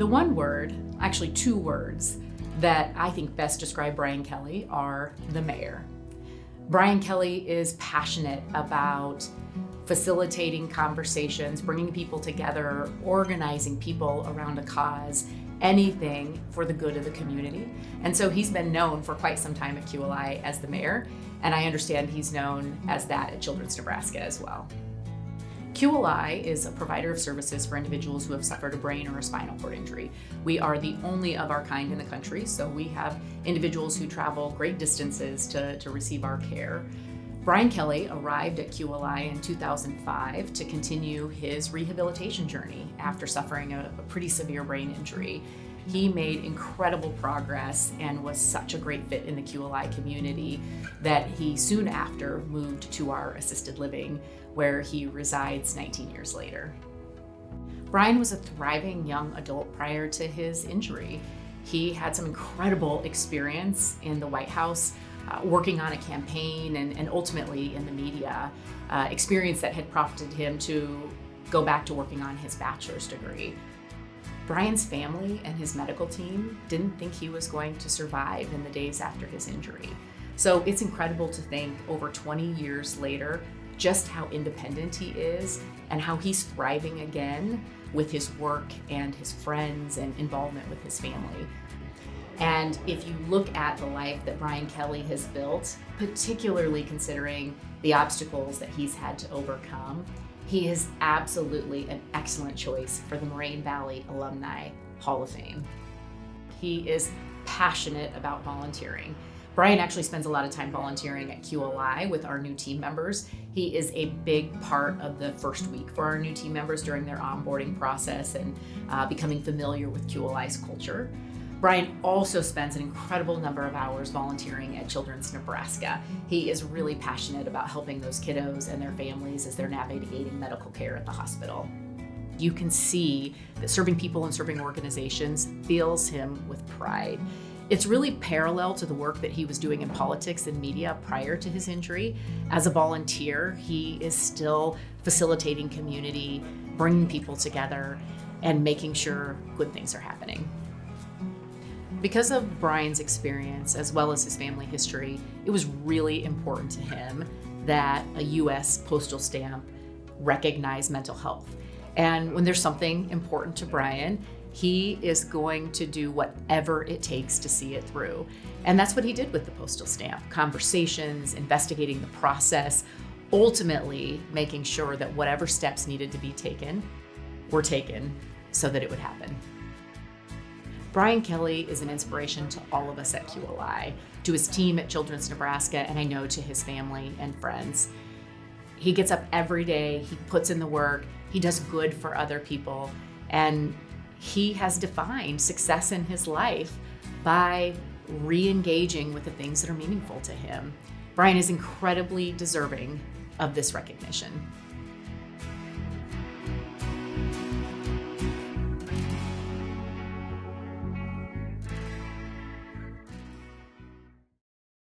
The one word, actually two words, that I think best describe Brian Kelly are the mayor. Brian Kelly is passionate about facilitating conversations, bringing people together, organizing people around a cause, anything for the good of the community. And so he's been known for quite some time at QLI as the mayor, and I understand he's known as that at Children's Nebraska as well. QLI is a provider of services for individuals who have suffered a brain or a spinal cord injury. We are the only of our kind in the country, so we have individuals who travel great distances to receive our care. Brian Kelly arrived at QLI in 2005 to continue his rehabilitation journey after suffering a pretty severe brain injury. He made incredible progress and was such a great fit in the QLI community that he soon after moved to our assisted living, where he resides 19 years later. Brian was a thriving young adult prior to his injury. He had some incredible experience in the White House, working on a campaign and ultimately in the media, experience that had prompted him to go back to working on his bachelor's degree. Brian's family and his medical team didn't think he was going to survive in the days after his injury. So it's incredible to think over 20 years later, just how independent he is and how he's thriving again with his work and his friends and involvement with his family. And if you look at the life that Brian Kelly has built, particularly considering the obstacles that he's had to overcome, he is absolutely an excellent choice for the Moraine Valley Alumni Hall of Fame. He is passionate about volunteering. Brian actually spends a lot of time volunteering at QLI with our new team members. He is a big part of the first week for our new team members during their onboarding process and becoming familiar with QLI's culture. Brian also spends an incredible number of hours volunteering at Children's Nebraska. He is really passionate about helping those kiddos and their families as they're navigating medical care at the hospital. You can see that serving people and serving organizations fills him with pride. It's really parallel to the work that he was doing in politics and media prior to his injury. As a volunteer, he is still facilitating community, bringing people together, and making sure good things are happening. Because of Brian's experience, as well as his family history, it was really important to him that a U.S. postal stamp recognize mental health. And when there's something important to Brian, he is going to do whatever it takes to see it through. And that's what he did with the postal stamp. Conversations, investigating the process, ultimately making sure that whatever steps needed to be taken were taken so that it would happen. Brian Kelly is an inspiration to all of us at QLI, to his team at Children's Nebraska, and I know to his family and friends. He gets up every day, he puts in the work, he does good for other people, and he has defined success in his life by re-engaging with the things that are meaningful to him. Brian is incredibly deserving of this recognition.